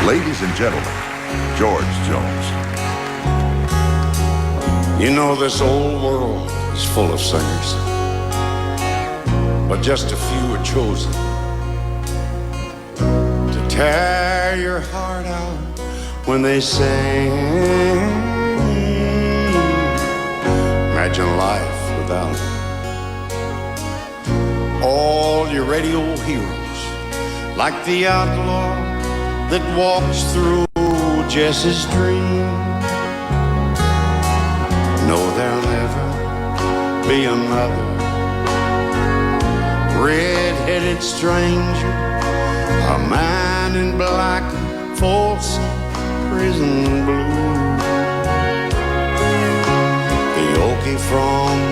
Ladies and gentlemen, George Jones. You know, this old world is full of singers, but just a few are chosen to tear your heart out when they sing. Imagine life without all your radio heroes, like the outlaw that walks through Jesse's dream. No, there'll never be another red-headed stranger, a man in black, Folsom prison blue. The Okie from